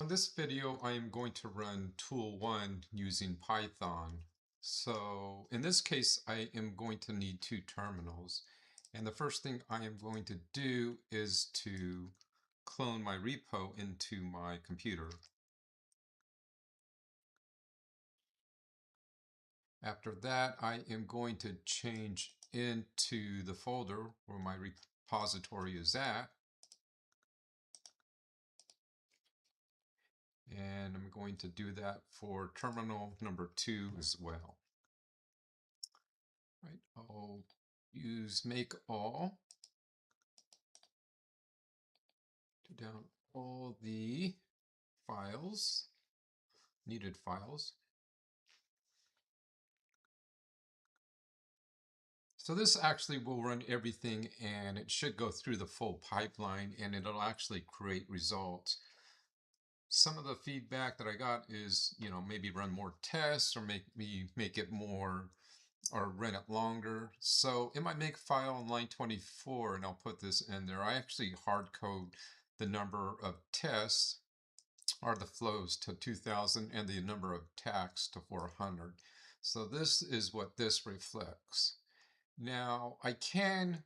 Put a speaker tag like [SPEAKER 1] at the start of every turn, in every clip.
[SPEAKER 1] In this video, I am going to run tool 1 using Python. So in this case, I am going to need two terminals. And the first thing I am going to do is to clone my repo into my computer. After that, I am going to change into the folder where my repository is at. And I'm going to do that for terminal number 2 as well. Right, I'll use make all to down all the files, needed files. So this actually will run everything, and it should go through the full pipeline, and it'll actually create results. Some of the feedback that I got is, maybe run more tests or make it more or run it longer. So in my make file on line 24, and I'll put this in there, I actually hard code the number of tests or the flows to 2000 and the number of tacks to 400. So this is what this reflects. Now I can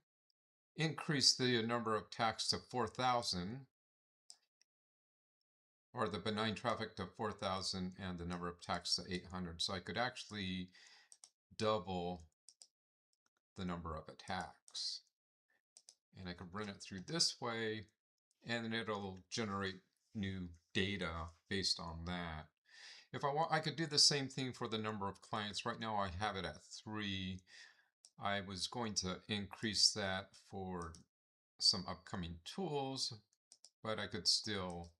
[SPEAKER 1] increase the number of tacks to 4,000, or the benign traffic to 4,000 and the number of tacks to 800. So I could actually double the number of attacks. And I could run it through this way, and then it'll generate new data based on that. If I want, I could do the same thing for the number of clients. Right now I have it at 3. I was going to increase that for some upcoming tools, but I could still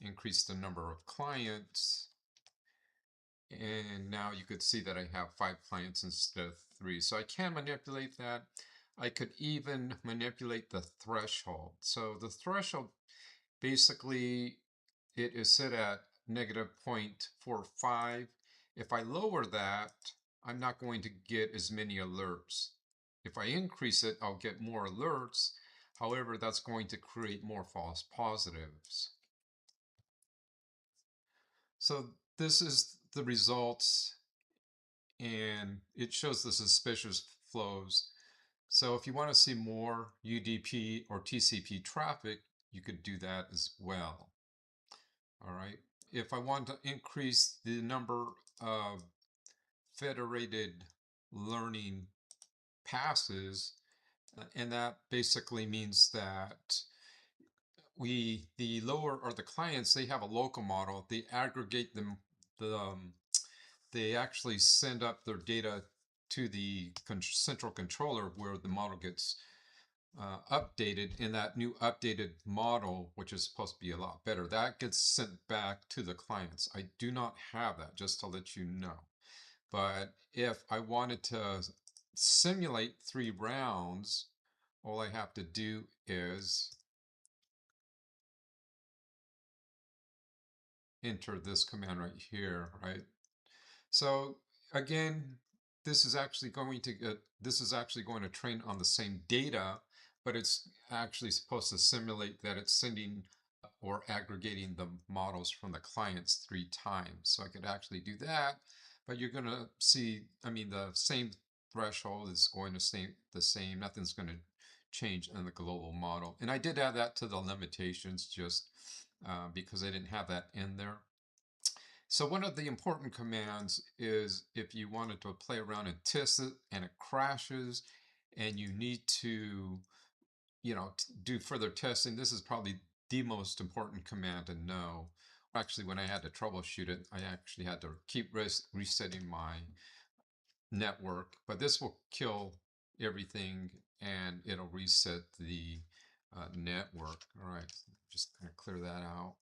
[SPEAKER 1] increase the number of clients. And now you could see that I have 5 clients instead of 3. So I can manipulate that. I could even manipulate the threshold. So the threshold, basically, it is set at -0.45. If I lower that, I'm not going to get as many alerts. If I increase it, I'll get more alerts. However, that's going to create more false positives. So this is the results, and it shows the suspicious flows. So if you want to see more UDP or TCP traffic, you could do that as well. All right. If I want to increase the number of federated learning passes, and that basically means that the lower or the clients, they have a local model. They aggregate them. They actually send up their data to the central controller where the model gets updated. In that new updated model, which is supposed to be a lot better, that gets sent back to the clients. I do not have that, just to let you know. But if I wanted to simulate 3 rounds, all I have to do is enter this command right here, right? So again, this is actually going to train on the same data, but it's actually supposed to simulate that it's sending or aggregating the models from the clients 3 times. So I could actually do that, but you're going to see, the same threshold is going to stay the same. Nothing's going to change in the global model. And I did add that to the limitations just because I didn't have that in there. So one of the important commands is if you wanted to play around and test it and it crashes and you need to, do further testing, this is probably the most important command to know. Actually, when I had to troubleshoot it, I actually had to keep resetting my network, but this will kill everything and it'll reset the network. All right, just kind of clear that out.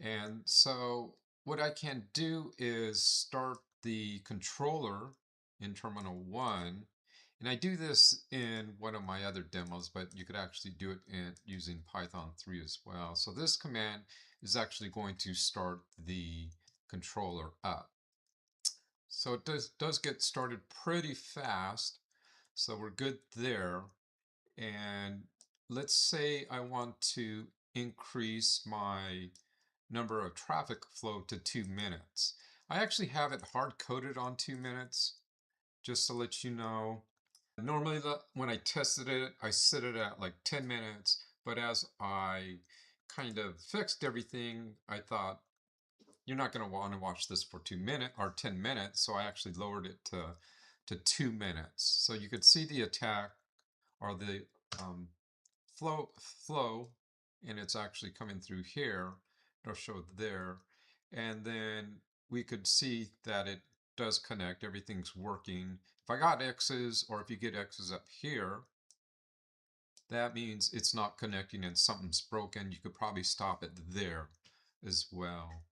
[SPEAKER 1] And so what I can do is start the controller in terminal 1. And I do this in one of my other demos, but you could actually do it using Python 3 as well. So this command is actually going to start the controller up. So it does get started pretty fast. So we're good there. And let's say I want to increase my number of traffic flow to 2 minutes. I actually have it hard coded on 2 minutes, just to let you know. Normally, when I tested it, I set it at like 10 minutes, but as I kind of fixed everything, I thought you're not going to want to watch this for 2 minutes or 10 minutes, so I actually lowered it to 2 minutes. So you could see the attack or the um, flow, and it's actually coming through here. It'll show there, and then we could see that it does connect. Everything's working. If I got X's, or if you get X's up here, that means it's not connecting and something's broken. You could probably stop it there as well.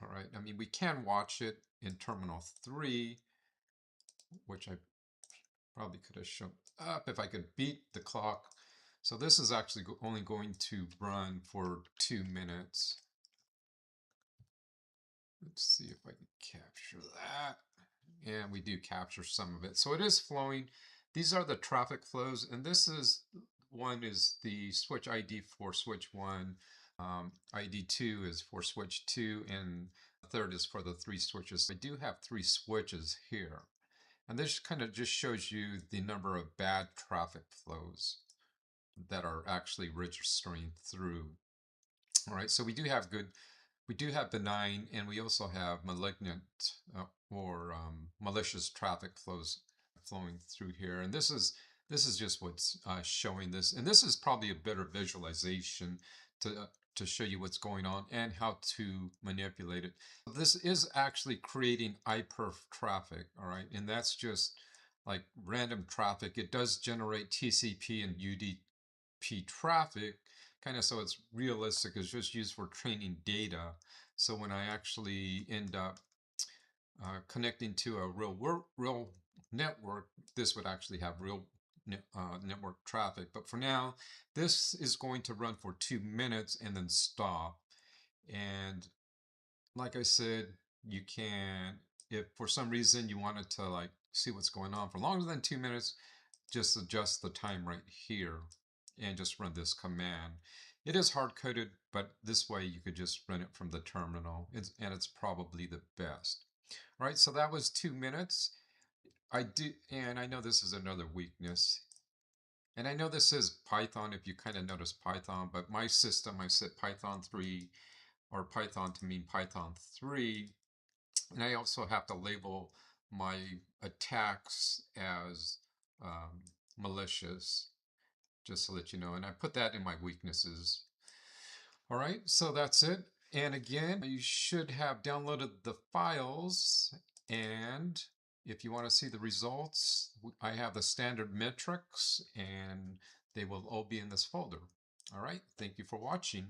[SPEAKER 1] All right, I mean, we can watch it in terminal 3, which I probably could have shown up if I could beat the clock. So this is actually only going to run for 2 minutes. Let's see if I can capture that. And we do capture some of it. So it is flowing. These are the traffic flows. And this is, one is the switch ID for switch 1. ID 2 is for switch 2. And the third is for the 3 switches. I do have 3 switches here. And this kind of just shows you the number of bad traffic flows that are actually registering through. All right, so we do have benign, and we also have malignant or malicious traffic flows flowing through here. And this is just what's showing this. And this is probably a better visualization to show you what's going on and how to manipulate it. This is actually creating iPerf traffic, all right? And that's just like random traffic. It does generate TCP and UDP traffic, kind of, so it's realistic. It's just used for training data. So when I actually end up connecting to a real network, this would actually have real network traffic. But for now, this is going to run for 2 minutes and then stop. And like I said, you can, if for some reason you wanted to like see what's going on for longer than 2 minutes, just adjust the time right here and just run this command. It is hard-coded, but this way you could just run it from the terminal, and it's probably the best. All right, so that was 2 minutes. And I know this is another weakness. And I know this is Python, if you kind of notice Python, but my system, I set Python 3 or Python to mean Python 3. And I also have to label my attacks as malicious, just to let you know. And I put that in my weaknesses. All right, so that's it. And again, you should have downloaded the files. And if you want to see the results, I have the standard metrics, and they will all be in this folder. All right, thank you for watching.